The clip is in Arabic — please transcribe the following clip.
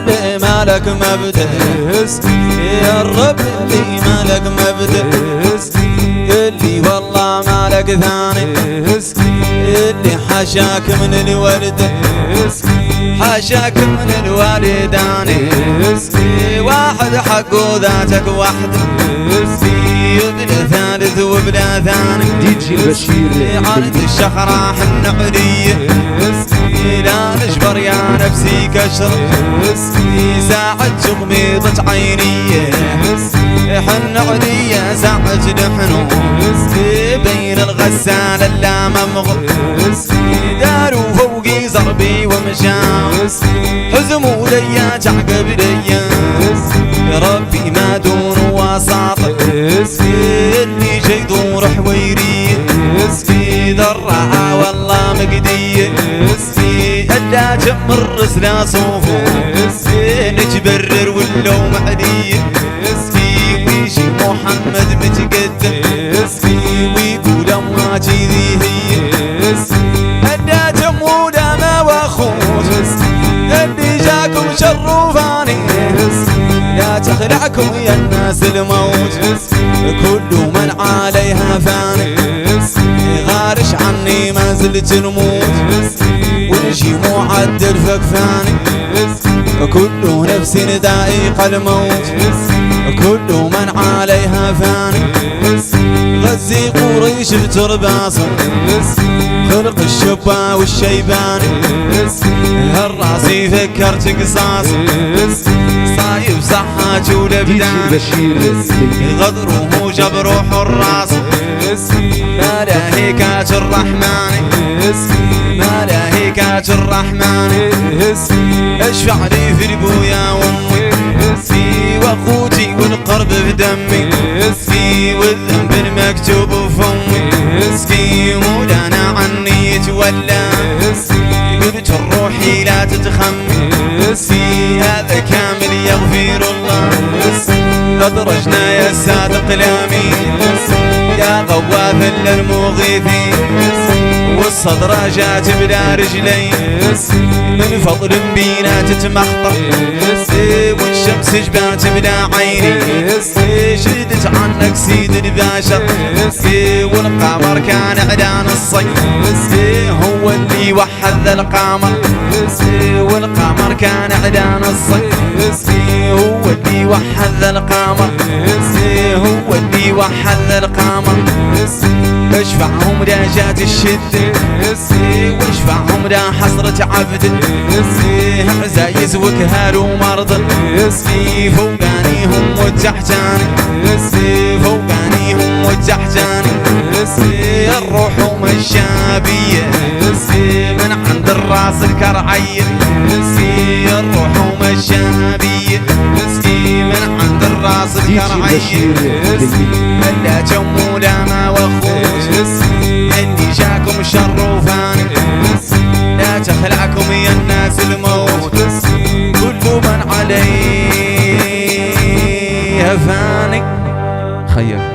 اللي مالك مبدأ يا رب اللي مالك مبدأ اللي والله مالك ثاني اللي حاشاك من الورد حاشاك من الوالدان واحد حقه ذاتك وحده بلا ثالث وبلا ثاني ديجي بشير عند الشخراح النعرية لا نجبر يا نفسي كشر ساعة شغميضة عينية حن عدية ساعة نحن بين الغسالة لا ممغ داروا فوقي زربي ومشاوس حزموا ليا تعقب ليا يا ربي ما دون وساط اللي جاي دور حويري ذرعها والله مقدية هلا جمر رسلا صوفو نتبرر ولو معدية ويجي محمد متقدم ويقول امواجي ذي هي هلا جمودا ما واخوت اللي جاكم شرفاني لا تخلعكم يا الناس الموت كل من عليها فاني غارش عني ما زلت الموت ونجي معدل فكفاني كل نفس ذائق الموت كل من عليها فاني غزي قريش بترباصه خلق الشبا والشيباني هالراسي فكرت قصاص صايب صحاج ولبدان غدره جبر حراس ما لاهيكات الرحمن ما لاهيكات الرحمن اشفع لي في ابويا وامي واخوتي والقرب بدمي والذنب المكتوب فمي مولانا عني يتولى قلت روحي لا تتخمي هذا كامل يغفر الله أدرجنا يا سادق الأمين يا غواث للمغيثين والصدر جات بلا رجلين من فضل بينا تتمخطر والشمس جبات بلا عيني شدت عنك سيد الباشا والقمر كان عدان الصيف هو اللي وحد ذا القمر والقمر كان عدان الصيف هو اللي وحد ذا القمر هو اللي وحد ذا القمر اشفعهم دا جات الشدة واشفعهم دا حسرة عبد عزايز وكهار ومرض فوقانيهم وتحتاني فوقانيهم وتحتاني الروح مشابية من عند الراس الكرعية الروح مشابية من عند الراس الكرعية هلا جمو لا ما وخوش اللي جاكم شرفاني لا تخلعكم يا الناس الموت كل من عليه فاني خير